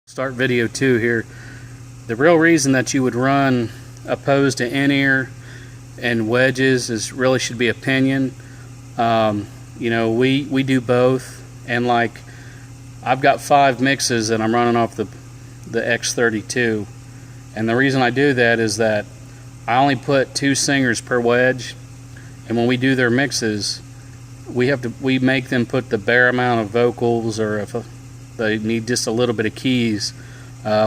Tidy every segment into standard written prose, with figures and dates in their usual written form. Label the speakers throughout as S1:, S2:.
S1: Start video 2 here. The real reason that you would run opposed to in-ear and wedges is really should be opinion. You know, we do both, and like I've got 5 mixes and I'm running off the X32, and the reason I do that is that I only put 2 singers per wedge, and when we do their mixes we make them put the bare amount of vocals, or if they need just a little bit of keys,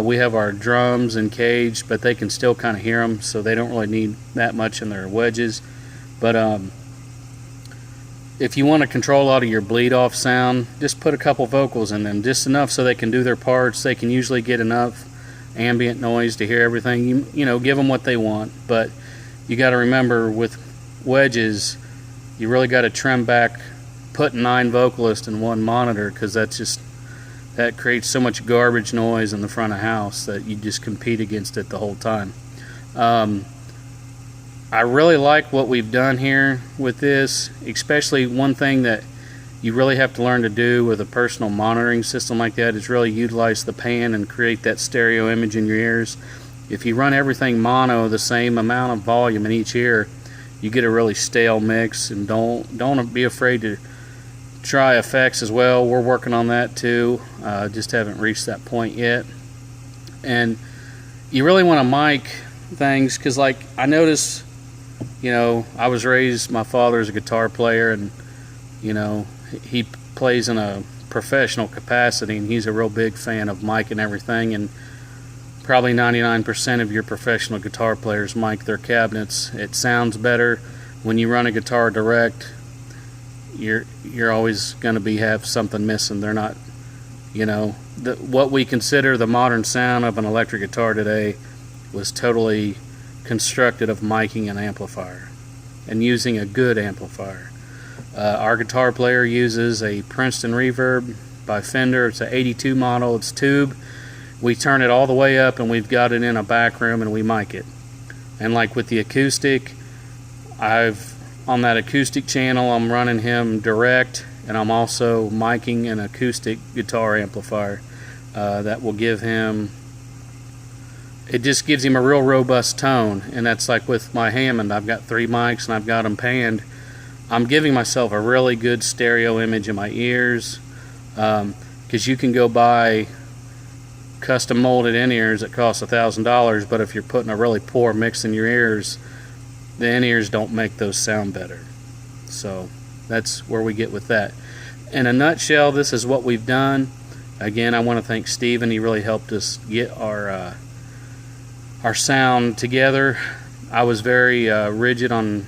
S1: we have our drums and cage, but they can still kind of hear them, so they don't really need that much in their wedges. But if you want to control a lot of your bleed off sound, just put a couple vocals in them, just enough so they can do their parts. They can usually get enough ambient noise to hear everything. You know, give them what they want, but you got to remember with wedges you really got to trim back, put 9 vocalists in one monitor, because that creates so much garbage noise in the front of house that you just compete against it the whole time. I really like what we've done here with this, especially one thing that you really have to learn to do with a personal monitoring system like that is really utilize the pan and create that stereo image in your ears. If you run everything mono, the same amount of volume in each ear, you get a really stale mix. And don't be afraid to try effects as well. We're working on that too, just haven't reached that point yet. And you really want to mic things, because like I notice, you know, I was raised, my father's a guitar player, and you know, he plays in a professional capacity, and he's a real big fan of mic and everything, and probably 99% of your professional guitar players mic their cabinets. It sounds better when you run a guitar direct. You're always going to have something missing. They're not, you know, what we consider the modern sound of an electric guitar today was totally constructed of miking an amplifier and using a good amplifier. Our guitar player uses a Princeton Reverb by Fender. It's an 82 model. It's tube. We turn it all the way up, and we've got it in a back room, and we mic it. And like with the acoustic, on that acoustic channel, I'm running him direct, and I'm also miking an acoustic guitar amplifier that will give him, it just gives him a real robust tone. And that's like with my Hammond, I've got 3 mics and I've got them panned. I'm giving myself a really good stereo image in my ears, because you can go buy custom molded in-ears that cost $1,000, but if you're putting a really poor mix in your ears, the in-ears don't make those sound better. So that's where we get with that. In a nutshell, this is what we've done. Again, I want to thank Steven. He really helped us get our sound together. I was very rigid on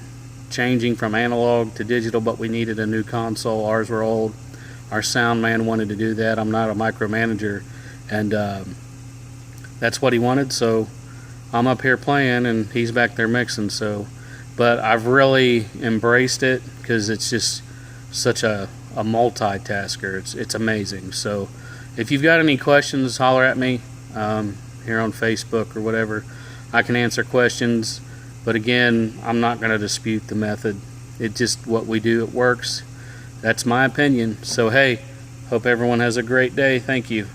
S1: changing from analog to digital, but we needed a new console. Ours were old. Our sound man wanted to do that. I'm not a micromanager, and that's what he wanted, so I'm up here playing and he's back there mixing. So, but I've really embraced it because it's just such a multitasker. It's amazing. So if you've got any questions, holler at me here on Facebook or whatever. I can answer questions, but again, I'm not going to dispute the method. It's just what we do. It works. That's my opinion. So hey, hope everyone has a great day. Thank you.